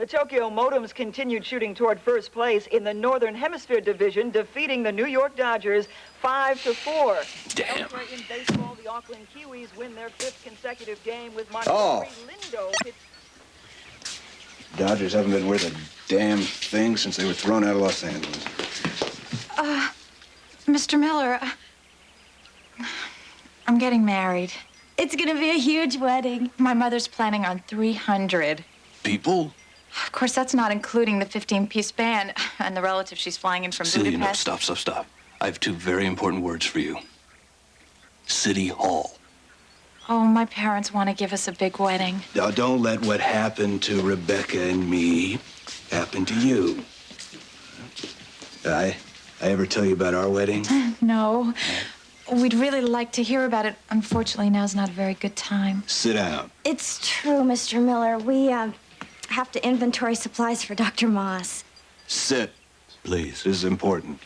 The Tokyo Modems continued shooting toward first place in the Northern Hemisphere Division, defeating the New York Dodgers 5-4. Damn. Elsewhere in baseball, the Auckland Kiwis win their 5th consecutive game with Montgomery Lindo pitching. Dodgers haven't been worth a damn thing since they were thrown out of Los Angeles. Mr. Miller, I'm getting married. It's gonna be a huge wedding. My mother's planning on 300. People? Of course, that's not including the 15-piece band and the relatives she's flying in from Celia, Budapest. no, stop. I have 2 very important words for you. City Hall. Oh, my parents want to give us a big wedding. Now, don't let what happened to Rebecca and me happen to you. I ever tell you about our wedding? No. We'd really like to hear about it. Unfortunately, now's not a very good time. Sit down. It's true, Mr. Miller. We have to inventory supplies for Dr. Moss. Sit, please. This is important.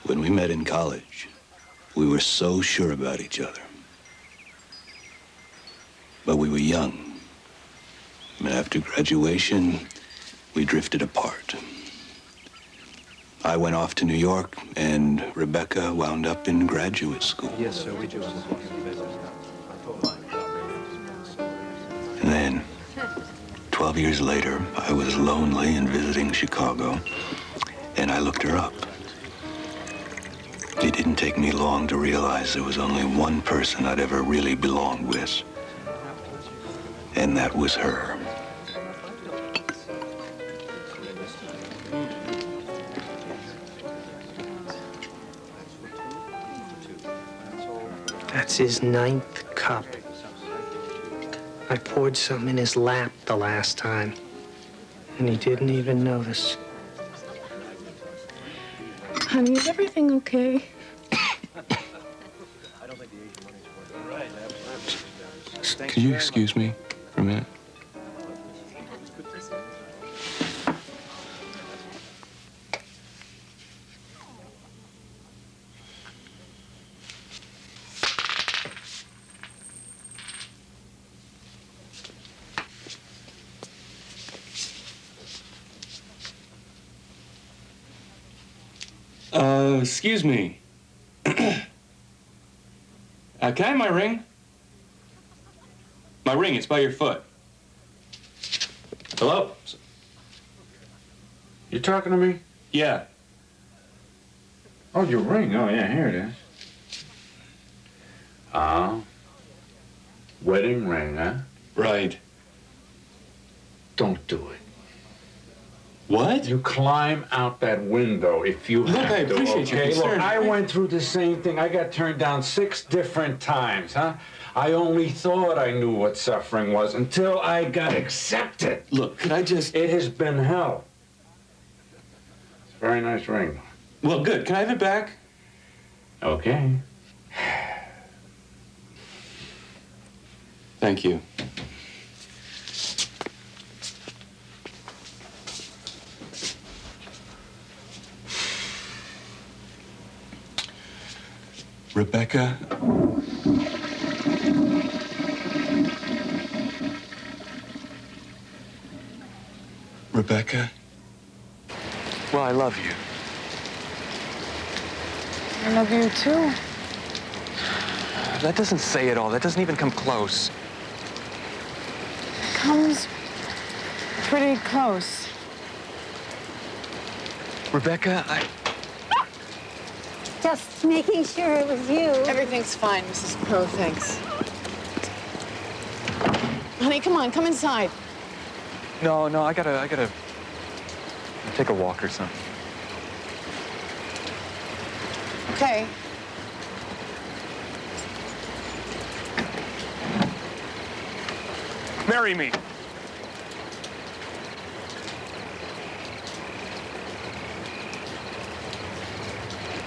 When we met in college, we were so sure about each other. But we were young. And after graduation, we drifted apart. I went off to New York, and Rebecca wound up in graduate school. Yes, sir, we do. And then, 12 years later, I was lonely and visiting Chicago, and I looked her up. It didn't take me long to realize there was only one person I'd ever really belonged with, and that was her. That's his 9th cup. I poured some in his lap the last time, and he didn't even notice. Honey, is everything okay? Could you excuse me for a minute? Excuse me. Can I have my ring? My ring, it's by your foot. Hello? You talking to me? Yeah. Oh, your ring. Oh, yeah, here it is. Wedding ring, huh? Right. Don't do it. What? You climb out that window if you Look, have I to, appreciate your okay? concern. Look, I went through the same thing. I got turned down 6 different times, huh? I only thought I knew what suffering was until I got accepted. Look, could I just... It has been hell. It's a very nice ring. Well, good. Can I have it back? Okay. Thank you. Rebecca. Rebecca. Well, I love you. I love you too. That doesn't say it all. That doesn't even come close. Comes pretty close. Rebecca, Just making sure it was you. Everything's fine, Mrs. Crow, thanks. Honey, come on, come inside. no, I gotta take a walk or something. Okay. Marry me.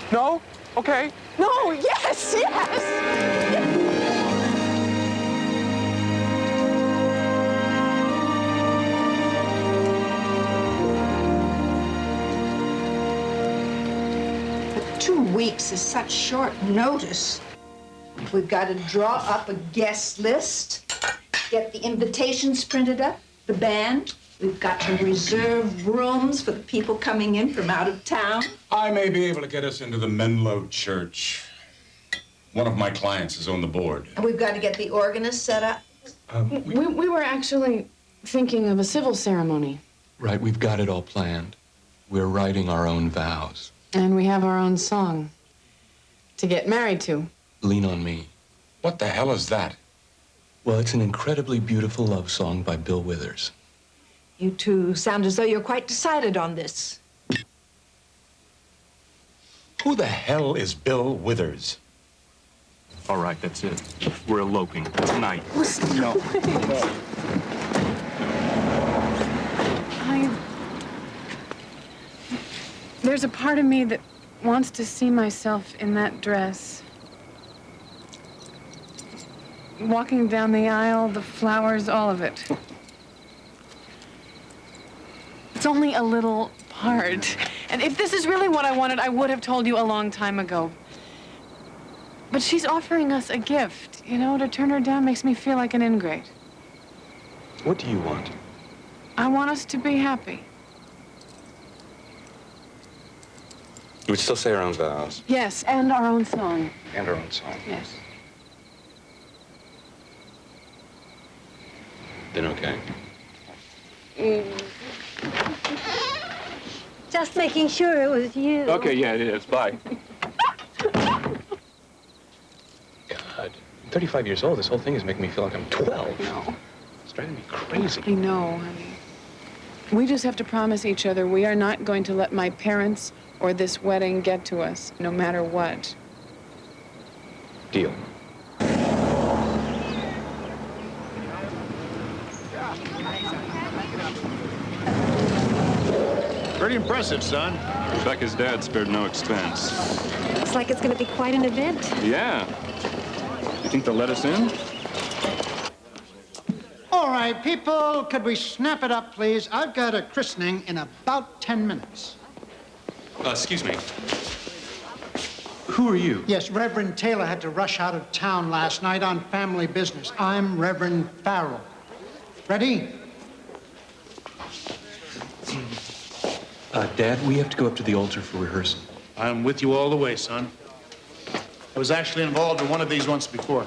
No? Okay. No, yes, yes! But 2 weeks is such short notice. We've got to draw up a guest list, get the invitations printed up, the band. We've got to reserve rooms for the people coming in from out of town. I may be able to get us into the Menlo Church. One of my clients is on the board. And we've got to get the organist set up. We were actually thinking of a civil ceremony. Right, we've got it all planned. We're writing our own vows. And we have our own song to get married to. Lean on Me. What the hell is that? Well, it's an incredibly beautiful love song by Bill Withers. You two sound as though you're quite decided on this. Who the hell is Bill Withers? All right, that's it. We're eloping tonight. No. There's a part of me that wants to see myself in that dress. Walking down the aisle, the flowers, all of it. It's only a little part. And if this is really what I wanted, I would have told you a long time ago. But she's offering us a gift. You know, to turn her down makes me feel like an ingrate. What do you want? I want us to be happy. We'd still say our own vows. Yes, and our own song. And our own song. Yes. Then okay. Just making sure it was you. Okay, yeah, it is. Bye. God, I'm 35 years old. This whole thing is making me feel like I'm 12. No. It's driving me crazy. I know, honey. We just have to promise each other we are not going to let my parents or this wedding get to us, no matter what. Deal. Pretty impressive, son. Rebecca's dad spared no expense. Looks like it's going to be quite an event. Yeah. You think they'll let us in? All right, people, could we snap it up, please? I've got a christening in about 10 minutes. Excuse me. Who are you? Yes, Reverend Taylor had to rush out of town last night on family business. I'm Reverend Farrell. Ready? Dad, we have to go up to the altar for rehearsal. I'm with you all the way, son. I was actually involved in one of these once before.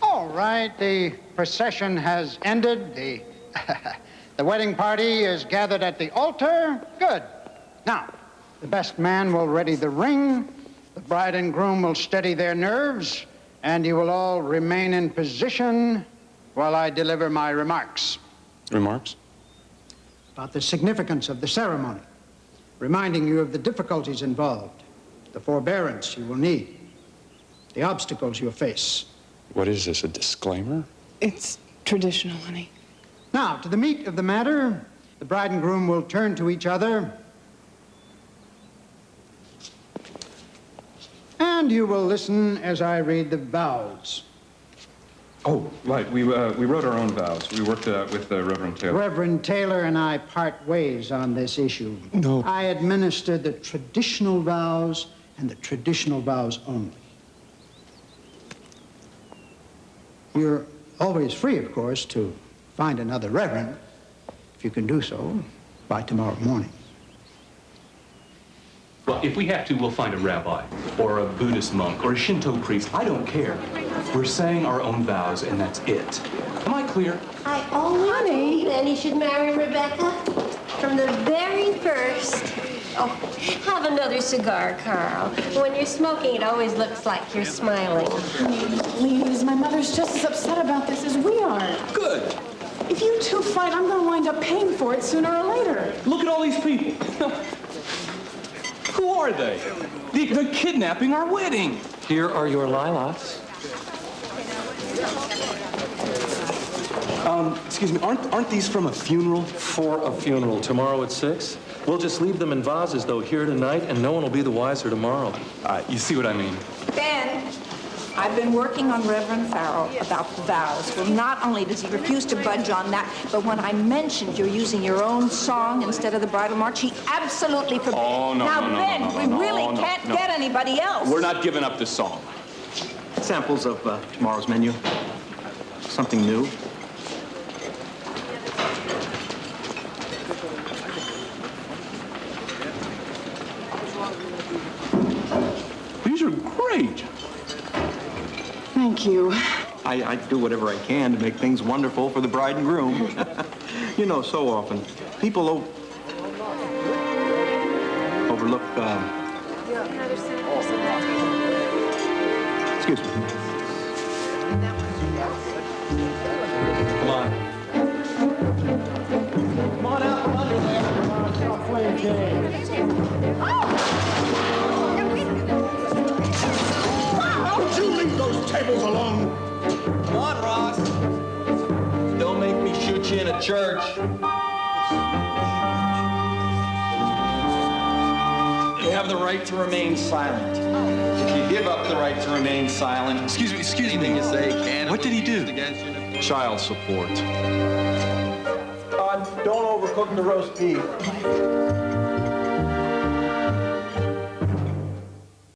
All right, the procession has ended. The wedding party is gathered at the altar. Good. Now, the best man will ready the ring, the bride and groom will steady their nerves, and you will all remain in position while I deliver my remarks. Remarks? About the significance of the ceremony, reminding you of the difficulties involved, the forbearance you will need, the obstacles you'll face. What is this, a disclaimer? It's traditional, honey. Now, to the meat of the matter, the bride and groom will turn to each other, and you will listen as I read the vows. Oh, right. We wrote our own vows. We worked with Reverend Taylor. Reverend Taylor and I part ways on this issue. No. I administer the traditional vows and the traditional vows only. You're always free, of course, to find another reverend, if you can do so by tomorrow morning. Well, if we have to, we'll find a rabbi, or a Buddhist monk, or a Shinto priest. I don't care. We're saying our own vows, and that's it. Am I clear? I always believed Annie should marry Rebecca from the very first. Oh, have another cigar, Carl. When you're smoking, it always looks like you're smiling. Please, my mother's just as upset about this as we are. Good. If you two fight, I'm going to wind up paying for it sooner or later. Look at all these people. Who are they? They're kidnapping our wedding. Here are your lilacs. Excuse me, aren't these from a funeral? For a funeral. Tomorrow at 6. We'll just leave them in vases, though, here tonight, and no one will be the wiser tomorrow. You see what I mean? Ben, I've been working on Reverend Farrell about the vows. Well, not only does he refuse to budge on that, but when I mentioned you're using your own song instead of the bridal march, he absolutely forbade. Oh, no, now, no, no, Ben, no, no, we no, really no, can't no. get anybody else. We're not giving up this song. Samples of tomorrow's menu. Something new. These are great. Thank you. I do whatever I can to make things wonderful for the bride and groom. You know, so often people overlook. Excuse me. Come on. Come on out from under there. Stop playing games. Don't you leave those tables alone! Come on, Ross. Don't make me shoot you in a church. You have the right to remain silent. If you give up the right to remain silent, Excuse me. anything you say can. What did he do? Child support. Don't overcook the roast beef.